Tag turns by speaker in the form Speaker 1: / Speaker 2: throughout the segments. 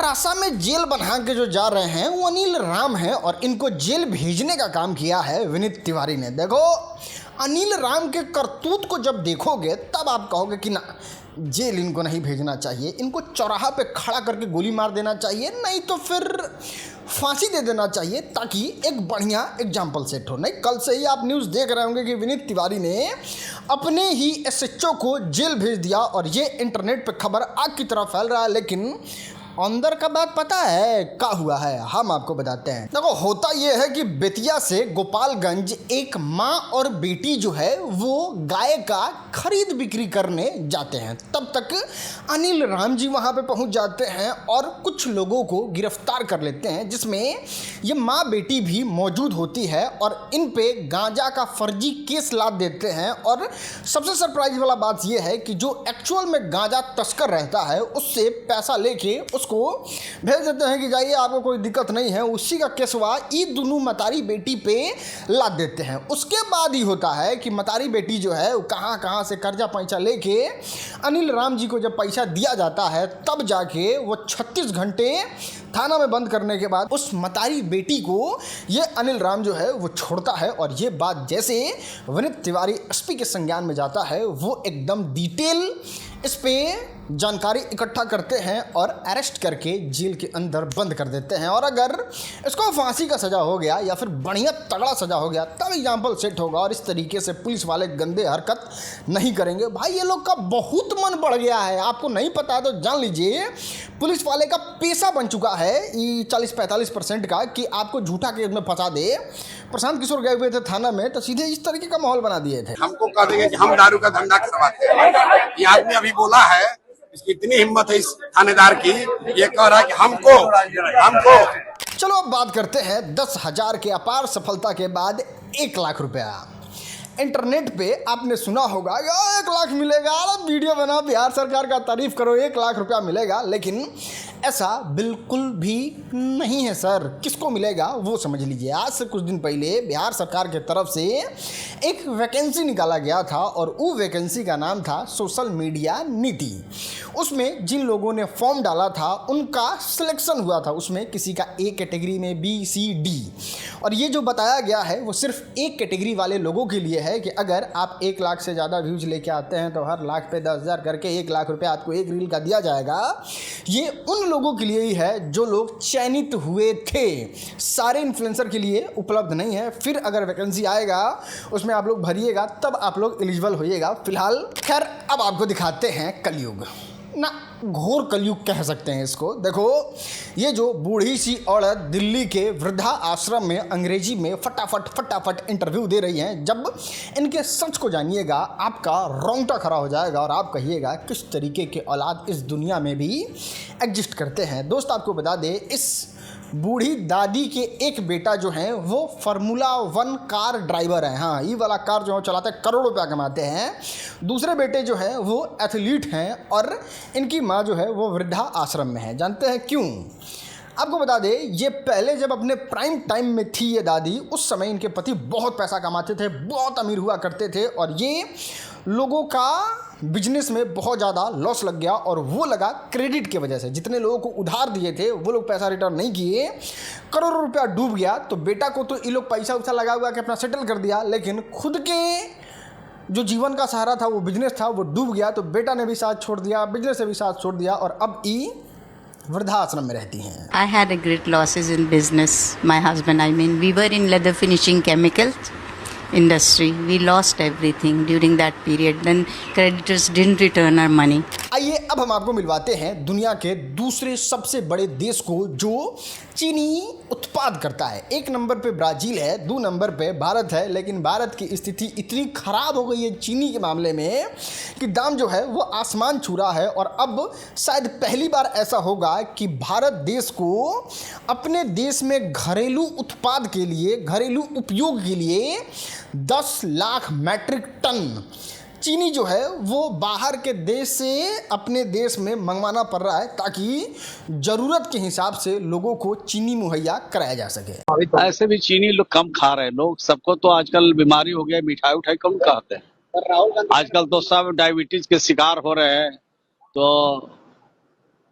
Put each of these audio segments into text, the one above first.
Speaker 1: आशा में जेल बना के जो जा रहे हैं वो अनिल राम हैं और इनको जेल भेजने का काम किया है विनीत तिवारी ने। देखो, अनिल राम के करतूत को जब देखोगे तब आप कहोगे कि ना, जेल इनको नहीं भेजना चाहिए, इनको चौराहा पे खड़ा करके गोली मार देना चाहिए, नहीं तो फिर फांसी दे देना चाहिए ताकि एक बढ़िया एग्जाम्पल सेट हो। नहीं, कल से ही आप न्यूज़ देख रहे होंगे कि विनीत तिवारी ने अपने ही एसएचओ को जेल भेज दिया और ये इंटरनेट पे खबर आग की तरह फैल रहा है। लेकिन अंदर का बात पता है क्या हुआ है, हम आपको बताते हैं। देखो, होता यह है कि बेतिया से गोपालगंज एक माँ और बेटी जो है वो गाय का खरीद बिक्री करने जाते हैं। तब तक अनिल राम जी वहाँ पे पहुँच जाते हैं और कुछ लोगों को गिरफ्तार कर लेते हैं, जिसमें ये माँ बेटी भी मौजूद होती है और इन पे गांजा का फर्जी केस लाद देते हैं। और सबसे सरप्राइज वाला बात यह है कि जो एक्चुअल में गांजा तस्कर रहता है उससे पैसा लेके उसको भेज देते हैं कि जाइए, आपको कोई दिक्कत नहीं है। उसी का केसवा ये दोनों मतारी बेटी पे लाद देते हैं। उसके बाद ही होता है कि मतारी बेटी जो है कहाँ कहाँ से कर्जा पैसा लेके अनिल राम जी को जब पैसा दिया जाता है तब जाके वो 36 घंटे थाना में बंद करने के बाद उस मतारी बेटी को ये अनिल राम जो है वो छोड़ता है। और ये बात जैसे विनीत तिवारी एसपी के संज्ञान में जाता है, वो एकदम डिटेल इस पे जानकारी इकट्ठा करते हैं और अरेस्ट करके जेल के अंदर बंद कर देते हैं। और अगर इसको फांसी का सज़ा हो गया या फिर बढ़िया तगड़ा सज़ा हो गया तब एग्जाम्पल सेट होगा और इस तरीके से पुलिस वाले गंदे हरकत नहीं करेंगे। भाई, ये लोग का बहुत मन बढ़ गया है, आपको नहीं पता है तो जान लीजिए। पुलिस वाले का पेशा बन चुका है ये 40-45% का कि आपको झूठा केस में फंसा दे। प्रशांत किशोर गए हुए थे थाना में तो सीधे इस तरीके का माहौल बना दिए थे।
Speaker 2: हमको कह देंगे कि हम दारू का धंधा करवाते हैं। ये आदमी अभी बोला है, इसकी इतनी हिम्मत है इस थानेदार की, ये कह रहा है कि हमको
Speaker 1: चलो अब बात करते हैं 10,000 के अपार सफलता के बाद 1 लाख रुपया। इंटरनेट पे आपने सुना होगा 1 लाख मिलेगा, वीडियो बनाओ, बिहार सरकार का तारीफ करो, 1 लाख रुपया मिलेगा। लेकिन ऐसा बिल्कुल भी नहीं है सर। किसको मिलेगा वो समझ लीजिए। आज से कुछ दिन पहले बिहार सरकार की तरफ से एक वैकेंसी निकाला गया था और वो वैकेंसी का नाम था सोशल मीडिया नीति। उसमें जिन लोगों ने फॉर्म डाला था उनका सिलेक्शन हुआ था। उसमें किसी का ए कैटेगरी में, बी, सी, डी। और ये जो बताया गया है वो सिर्फ एक कैटेगरी वाले लोगों के लिए है कि अगर आप 1 लाख से ज़्यादा व्यूज लेके आते हैं तो हर लाख पे 10,000 करके 1 लाख रुपये आपको एक रील का दिया जाएगा। ये उन लोगों के लिए ही है जो लोग चयनित हुए थे, सारे इन्फ्लुएंसर के लिए उपलब्ध नहीं है। फिर अगर वैकेंसी आएगा उसमें आप लोग भरिएगा तब आप लोग एलिजिबल होइएगा। फिलहाल खैर अब आपको दिखाते हैं कलयुग, ना घोर कलयुग कह सकते हैं इसको। देखो, ये जो बूढ़ी सी औरत दिल्ली के वृद्धा आश्रम में अंग्रेजी में फटाफट इंटरव्यू दे रही हैं, जब इनके सच को जानिएगा आपका रोंगटा खड़ा हो जाएगा और आप कहिएगा किस तरीके के औलाद इस दुनिया में भी एग्जिस्ट करते हैं। दोस्त, आपको बता दें, इस बूढ़ी दादी के एक बेटा जो हैं वो फार्मूला 1 कार ड्राइवर है। हाँ, ये वाला कार जो चलाते हैं, करोड़ों रुपया कमाते हैं। दूसरे बेटे जो हैं वो एथलीट हैं और इनकी माँ जो है वो वृद्धा आश्रम में है। जानते हैं क्यों? आपको बता दें, ये पहले जब अपने प्राइम टाइम में थी ये दादी, उस समय इनके पति बहुत पैसा कमाते थे, बहुत अमीर हुआ करते थे और ये लोगों का बिजनेस में बहुत ज़्यादा लॉस लग गया और वो लगा क्रेडिट की वजह से। जितने लोगों को उधार दिए थे वो लोग पैसा रिटर्न नहीं किए, करोड़ों रुपया डूब गया। तो बेटा को तो ये लोग पैसा उसा लगा हुआ कि अपना सेटल कर दिया, लेकिन खुद के जो जीवन का सहारा था, वो बिजनेस था, वो डूब गया। तो बेटा ने भी साथ छोड़ दिया, बिजनेस से भी साथ छोड़ दिया और अब ई वृद्धाश्रम में रहती हैं।
Speaker 3: I had a great losses in business. My husband, I mean, we were in leather finishing chemicals industry. We lost everything during that period. Then creditors didn't return our money.
Speaker 1: आइए अब हम आपको मिलवाते हैं दुनिया के दूसरे सबसे बड़े देश को जो चीनी उत्पाद करता है। 1 नंबर पे ब्राज़ील है, 2 नंबर पे भारत है। लेकिन भारत की स्थिति इतनी ख़राब हो गई है चीनी के मामले में कि दाम जो है वो आसमान छू रहा है। और अब शायद पहली बार ऐसा होगा कि भारत देश को अपने देश में घरेलू उत्पाद के लिए, घरेलू उपयोग के लिए 10 लाख मैट्रिक टन चीनी जो है वो बाहर के देश से अपने देश में मंगवाना पड़ रहा है ताकि ज़रूरत के हिसाब से लोगों को चीनी मुहैया कराया जा सके।
Speaker 4: ऐसे भी चीनी लोग कम खा रहे हैं। लोग सबको तो आजकल बीमारी हो गया, मिठाई उठाई कम खाते हैं। आजकल तो सब डायबिटीज के शिकार हो रहे हैं। तो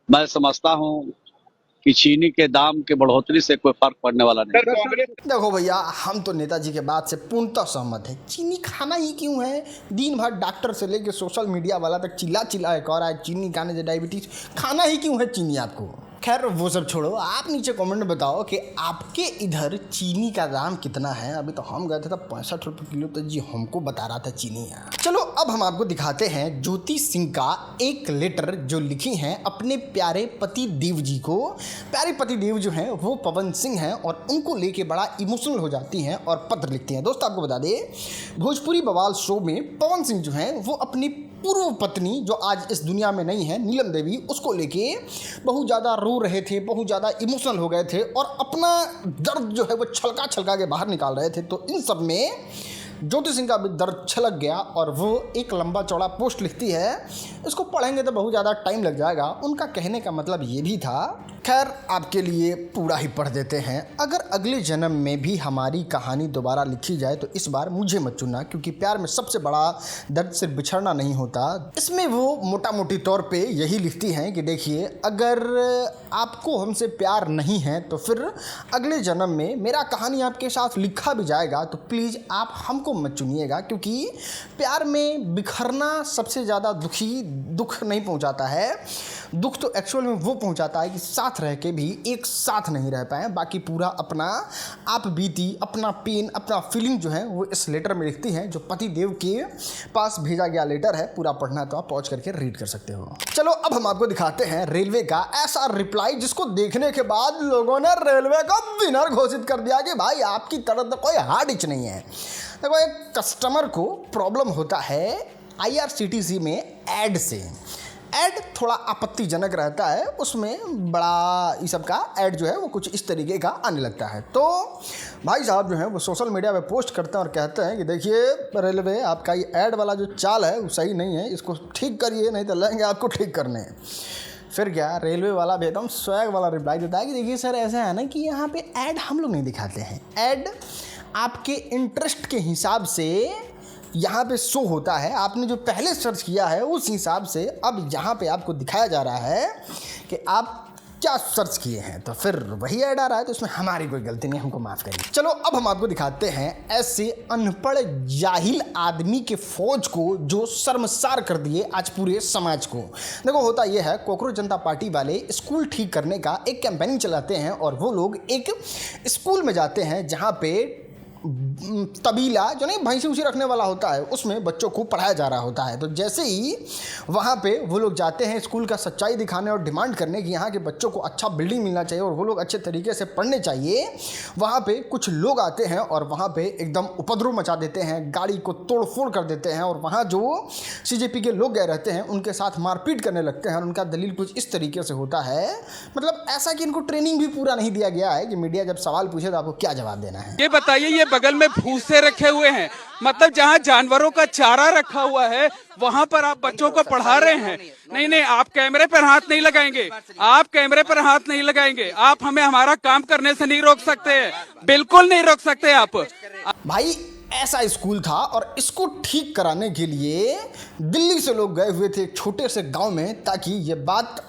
Speaker 4: मैं समझता हूँ कि चीनी के दाम के बढ़ोतरी से कोई फर्क पड़ने वाला नहीं।
Speaker 1: देखो भैया, हम तो नेताजी के बात से पूर्णतः सहमत है। चीनी खाना ही क्यों है? दिन भर डॉक्टर से लेके सोशल मीडिया वाला तक चिल्ला चिल्ला कह रहा है चीनी खाने से डायबिटीज। खाना ही क्यों है चीनी आपको? खैर वो सब छोड़ो, आप नीचे कमेंट में बताओ कि आपके इधर चीनी का दाम कितना है। अभी तो हम गए थे तब 65 रुपये किलो, तो जी हमको बता रहा था चीनी है। चलो अब हम आपको दिखाते हैं ज्योति सिंह का एक लेटर जो लिखी हैं अपने प्यारे पति देव जी को। प्यारे पति देव जो हैं वो पवन सिंह हैं और उनको लेके बड़ा इमोशनल हो जाती हैं और पत्र लिखती हैं। दोस्त आपको बता दें, भोजपुरी बवाल शो में पवन सिंह जो हैं वो अपनी पूर्व पत्नी जो आज इस दुनिया में नहीं है, नीलम देवी, उसको लेके बहुत ज़्यादा रो रहे थे, बहुत ज़्यादा इमोशनल हो गए थे और अपना दर्द जो है वो छलका छलका के बाहर निकाल रहे थे। तो इन सब में ज्योति सिंह का भी दर्द छलक गया और वो एक लंबा चौड़ा पोस्ट लिखती है। इसको पढ़ेंगे तो बहुत ज़्यादा टाइम लग जाएगा। उनका कहने का मतलब ये भी था, खैर आपके लिए पूरा ही पढ़ देते हैं। अगर अगले जन्म में भी हमारी कहानी दोबारा लिखी जाए तो इस बार मुझे मत चुनना, क्योंकि प्यार में सबसे बड़ा दर्द सिर्फ बिछड़ना नहीं होता। इसमें वो मोटा मोटी तौर पे यही लिखती हैं कि देखिए, अगर आपको हमसे प्यार नहीं है तो फिर अगले जन्म में मेरा कहानी आपके साथ लिखा भी जाएगा तो प्लीज़ आप हमको मत चुनिएगा, क्योंकि प्यार में बिखरना सबसे ज़्यादा दुख नहीं पहुंचाता है। दुख तो एक्चुअल में वो पहुंचाता है कि साथ रह के भी एक साथ नहीं रह पाए। बाकी पूरा अपना आप बीती, अपना पेन, अपना फीलिंग जो है वो इस लेटर में लिखती हैं, जो पति देव के पास भेजा गया लेटर है। पूरा पढ़ना तो आप पॉज करके रीड कर सकते हो। चलो अब हम आपको दिखाते हैं रेलवे का ऐसा रिप्लाई जिसको देखने के बाद लोगों ने रेलवे को विनर घोषित कर दिया कि भाई आपकी तरफ तो कोई हार्ड इच नहीं है। देखो, एक कस्टमर को प्रॉब्लम होता है IRCTC में ऐड से। ऐड थोड़ा आपत्तिजनक रहता है, उसमें बड़ा ये सब का ऐड जो है वो कुछ इस तरीके का आने लगता है। तो भाई साहब जो हैं वो सोशल मीडिया पे पोस्ट करते हैं और कहते हैं कि देखिए रेलवे, आपका ये ऐड वाला जो चाल है वो सही नहीं है, इसको ठीक करिए नहीं तो लेंगे आपको ठीक करने। फिर क्या, रेलवे वाला भी एकदम स्वैग वाला रिप्लाई देता है कि देखिए सर, ऐसा है ना कि यहाँ पे ऐड हम लोग नहीं दिखाते हैं। ऐड आपके इंटरेस्ट के हिसाब से यहाँ पे शो होता है। आपने जो पहले सर्च किया है उस हिसाब से अब यहाँ पे आपको दिखाया जा रहा है कि आप क्या सर्च किए हैं, तो फिर वही ऐड आ रहा है। तो इसमें हमारी कोई गलती नहीं, हमको माफ़ करिए। चलो अब हम आपको दिखाते हैं ऐसे अनपढ़ जाहिल आदमी के फौज को जो शर्मसार कर दिए आज पूरे समाज को। देखो, होता यह है, कॉकरोच जनता पार्टी वाले स्कूल ठीक करने का एक कैंपेनिंग चलाते हैं और वो लोग एक स्कूल में जाते हैं जहाँ पे तबीला जो नहीं भैंसी उसी रखने वाला होता है, उसमें बच्चों को पढ़ाया जा रहा होता है। तो जैसे ही वहाँ पे वो लोग जाते हैं स्कूल का सच्चाई दिखाने और डिमांड करने कि यहाँ के बच्चों को अच्छा बिल्डिंग मिलना चाहिए और वो लोग अच्छे तरीके से पढ़ने चाहिए, वहाँ पे कुछ लोग आते हैं और वहाँ पे एकदम उपद्रव मचा देते हैं, गाड़ी को तोड़ फोड़ कर देते हैं और वहाँ जो CJP के लोग गए रहते हैं उनके साथ मारपीट करने लगते हैं। और उनका दलील कुछ इस तरीके से होता है, मतलब ऐसा कि इनको ट्रेनिंग भी पूरा नहीं दिया गया है कि मीडिया जब सवाल पूछे तो आपको क्या जवाब देना है।
Speaker 5: ये बताइए, ये बगल में भूसे रखे हुए हैं, मतलब जहाँ जानवरों का चारा रखा हुआ है वहाँ पर आप बच्चों को पढ़ा रहे हैं। नहीं, आप कैमरे पर हाथ नहीं लगाएंगे, आप कैमरे पर हाथ नहीं लगाएंगे। आप हमें हमारा काम करने से नहीं रोक सकते हैं, बिल्कुल नहीं रोक सकते आप।
Speaker 1: भाई ऐसा स्कूल था और इसको ठीक कराने के लिए दिल्ली से लोग गए हुए थे एक छोटे से गांव में, ताकि ये बात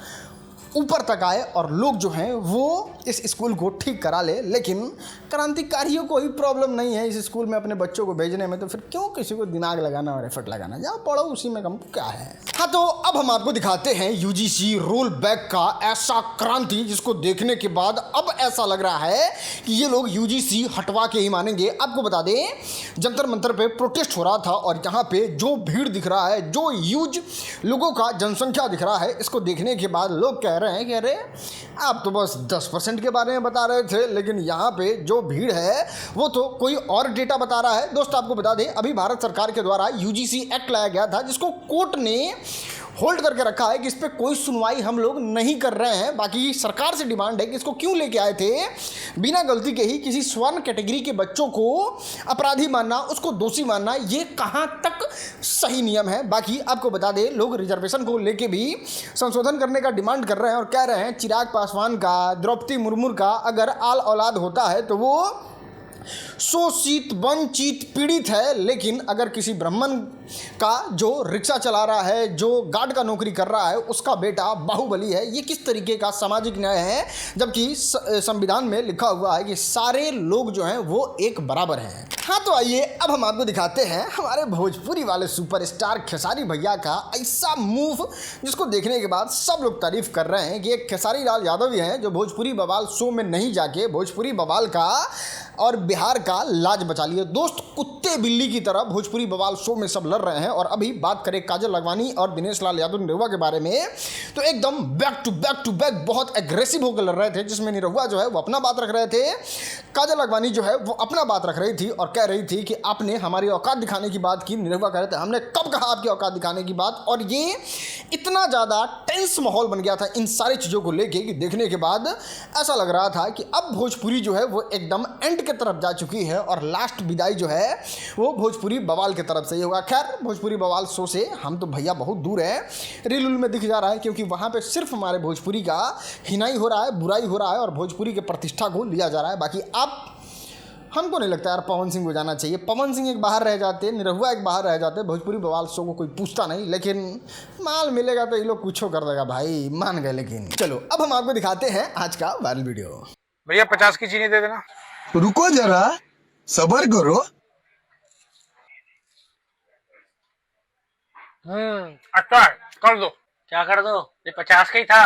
Speaker 1: ऊपर तक आए और लोग जो हैं वो इस स्कूल को ठीक करा ले। लेकिन क्रांतिकारियों को ही प्रॉब्लम नहीं है इस स्कूल में अपने बच्चों को भेजने में, तो फिर क्यों किसी को दिमाग लगाना और एफर्ट लगाना, जाओ पढ़ो, उसी में कम क्या है। हाँ, तो अब हम आपको दिखाते हैं UGC रोल बैक का ऐसा क्रांति जिसको देखने के बाद अब ऐसा लग रहा है कि ये लोग UGC हटवा के ही मानेंगे। आपको बता दें, जंतर मंतर पे प्रोटेस्ट हो रहा था और यहाँ पे जो भीड़ दिख रहा है, जो ह्यूज लोगों का जनसंख्या दिख रहा है, इसको देखने के बाद लोग कह रहे हैं कि अरे आप तो बस 10% के बारे में बता रहे थे, लेकिन यहाँ पे जो भीड़ है वो तो कोई और डेटा बता रहा है। दोस्त आपको बता दें, अभी भारत सरकार के द्वारा UGC एक्ट लाया गया था जिसको कोर्ट ने होल्ड करके रखा है कि इस पर कोई सुनवाई हम लोग नहीं कर रहे हैं। बाकी सरकार से डिमांड है कि इसको क्यों लेके आए थे, बिना गलती के ही किसी स्वर्ण कैटेगरी के बच्चों को अपराधी मानना, उसको दोषी मानना, ये कहाँ तक सही नियम है। बाकी आपको बता दें, लोग रिजर्वेशन को लेके भी संशोधन करने का डिमांड कर रहे हैं और कह रहे हैं चिराग पासवान का, द्रौपदी मुर्मू का अगर आल औलाद होता है तो वो शोषित वंचित पीड़ित है, लेकिन अगर किसी ब्राह्मण का जो रिक्शा चला रहा है, जो गार्ड का नौकरी कर रहा है, उसका बेटा बाहुबली है, ये किस तरीके का सामाजिक न्याय है? जबकि संविधान में लिखा हुआ है कि सारे लोग जो हैं वो एक बराबर हैं। हाँ, तो आइए अब हम आपको दिखाते हैं हमारे भोजपुरी वाले सुपरस्टार खेसारी भैया का ऐसा मूव जिसको देखने के बाद सब लोग तारीफ कर रहे हैं कि एक खेसारी लाल यादव ही हैं जो भोजपुरी बवाल शो में नहीं जाके भोजपुरी बवाल का और बिहार का लाज बचा लिए। दोस्त, कुत्ते बिल्ली की तरह भोजपुरी बवाल शो में सब लड़ रहे हैं। और अभी बात करें काजल लखवानी और दिनेश लाल यादव निरहुआ के बारे में, तो एकदम बैक टू बैक बहुत एग्रेसिव होकर लड़ रहे थे, जिसमें निरहुआ जो है वो अपना बात रख रहे थे, काजल लखवानी जो है वो अपना बात रख रही थी और कह रही थी कि आपने हमारी औकात दिखाने की बात की। निरहुआ कह रहे थे हमने कब कहा आपकी औकात दिखाने की बात। और ये इतना ज़्यादा टेंस माहौल बन गया था इन सारी चीज़ों को लेके कि देखने के बाद ऐसा लग रहा था कि अब भोजपुरी जो है वो एकदम एंड की तरफ जा चुकी है और लास्ट विदाई जो है वो भोजपुरी बवाल की तरफ से ही होगा। खैर, भोजपुरी बवाल शो से हम तो भैया बहुत दूर है, रील में दिख जा रहा है, क्योंकि वहाँ पे सिर्फ हमारे भोजपुरी का हिनाई हो रहा है, बुराई हो रहा है और भोजपुरी के प्रतिष्ठा को लिया जा रहा है। बाकी अब हमको नहीं लगता यार पवन सिंह को जाना चाहिए। पवन सिंह एक बाहर रह जाते, निरहुआ एक बाहर रह जाते, भोजपुरी बवाल शो को कोई पूछता नहीं, लेकिन माल मिलेगा तो ये लोग कुछ कर देगा भाई, मान गए। लेकिन चलो अब हम आपको दिखाते हैं आज का वायरल वीडियो।
Speaker 6: भैया 50 की चीनी दे देना।
Speaker 7: रुको जरा, सबर करो।
Speaker 6: अच्छा, कर दो। क्या कर दो? ये 50 का ही था।